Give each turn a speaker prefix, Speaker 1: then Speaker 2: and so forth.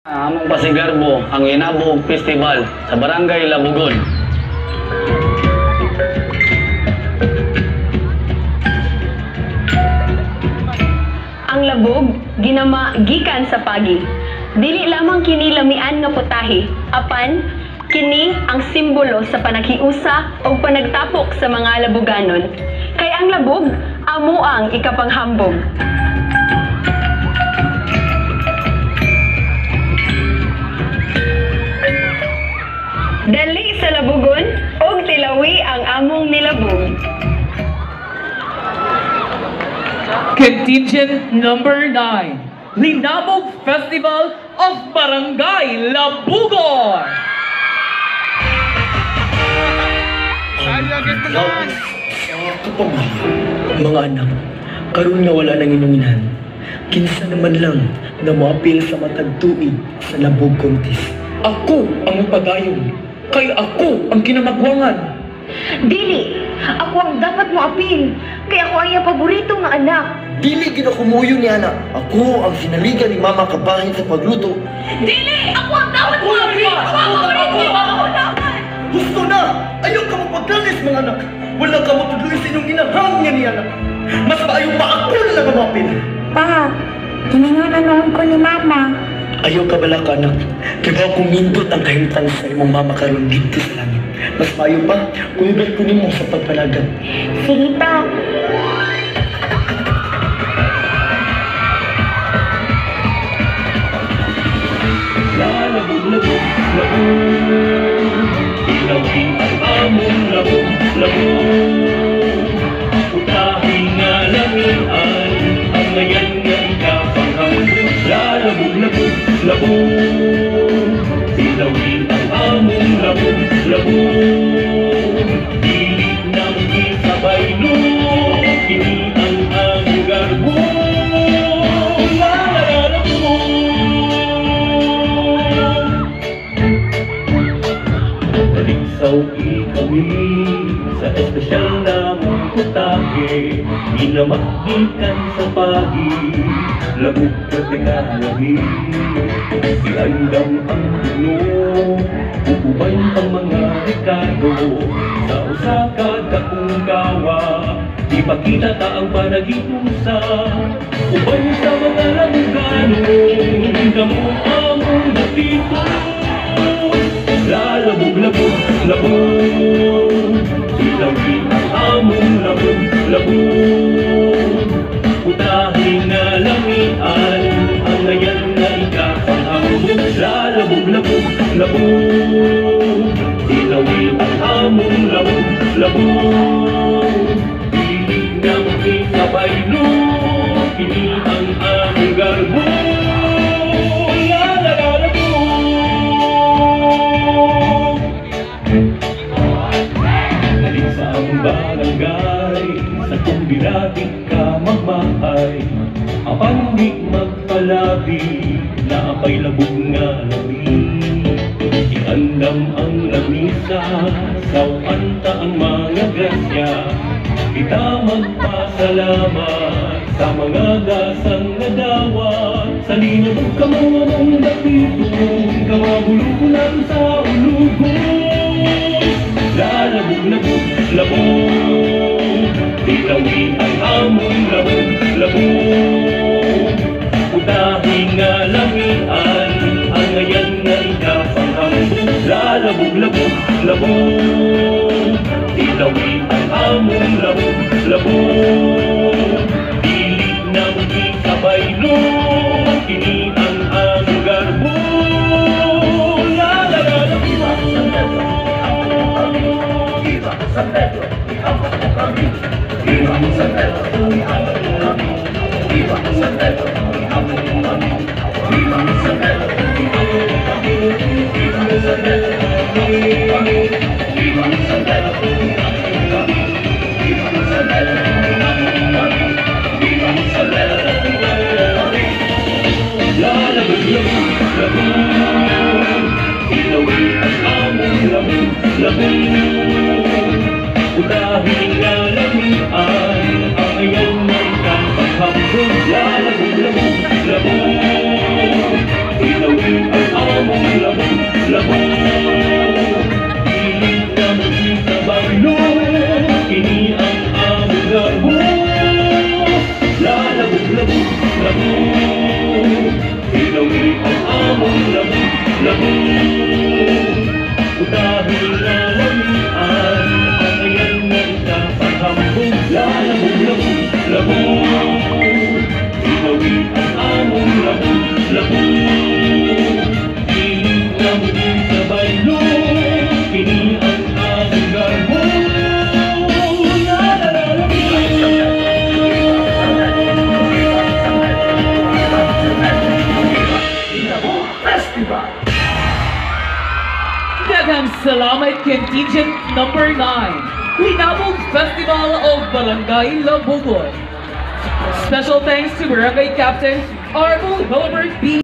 Speaker 1: Among Pasigarbo ang Inabog Festival sa Barangay Labugon.
Speaker 2: Ang labog ginama gikan sa pagi. Dili lamang kini lamian nga putahe, apan kini ang simbolo sa panaghiusa o panagtapok sa mga labuganon. Kay ang labog amo ang ikapanghambog. Dali sa labugon og tilawi ang among nilabog.
Speaker 3: Contingent number 9, Linabog Festival of Barangay Labugon!
Speaker 4: Mga anak, karon nga wala nang inuminan. Kinsa naman lang na moapil sa matag tuig sa labog contest. Ako ang padayon, kay ako ang kinamagwangan.
Speaker 5: Dili! Ako ang dapat mo apil. Kaya ako ang iyang paborito nga anak.
Speaker 4: Dili ginakumuyo ni anak. Ako ang sinaligan ni mama kabahin sa pagluto.
Speaker 5: Dili! Ako ang dapat mo apil! Ako ang paborito! Ako dapat!
Speaker 4: Gusto na! Ayaw ka mapagdalis mga anak. Wala ka mapagdalis sa inyong inahang niya ni anak. Mas maayo pa ako na lang mapil.
Speaker 5: Pa, hininganan noon ko ni mama.
Speaker 4: Ayaw ka bala ka anak. Kaya kung nindot ang kahimtang sa imong mama karon dito sa langit. Mas maayo pa kung ibig ko nimo sa pagpalagan.
Speaker 5: Sige pa.
Speaker 1: Labog, ilawin ang among labog, utahin nga lamian, ang ngayon nga ikapanghambog. Labog, ilawin ang among labog, pilit ng isabay no, kini ang among garbo. Sauki kami sa espesyal na mong putahe, minamagdikan sa pagi, labog ka tingalami. Iandam ang puno, ubay ang mga rekado, sa usa kada unggawa, ipakita ta ang panagipusa, ubay sa mga labugano, damo among datito. Labog, ilawin ang among labog, utahin na lamian, ang ngayon na ikapanghambog. Labog, ilawin ang among labog, pilit ng isabay no, kini ang among garbo. Barangay, sa kumbirati ka magmahay, apan di magpalabi, na apay labog nga lami. Iandam ang lamisa, sawanta ang mga grasya, kita magpasalamat sa mga gasang nadawa. Sa linabog ka mga mong dapito, kamabulukunan sa ulugon. Labog, ilawin ang among labog, utahin nga lamian, ang ngayon na ikapanghambog. Labog, ilawin ang among labog, pilit ng isabay no, kini ang among garbo. Utahin nga lamian, ang labog. Ibawi ang among labog, labog. Inabuhi sa balong, kini ang among garbo.
Speaker 3: Daghang salamat contingent number 9, Linabog Festival of Barangay Labugon. Special thanks to Barangay Captain Arnold Hilbert B.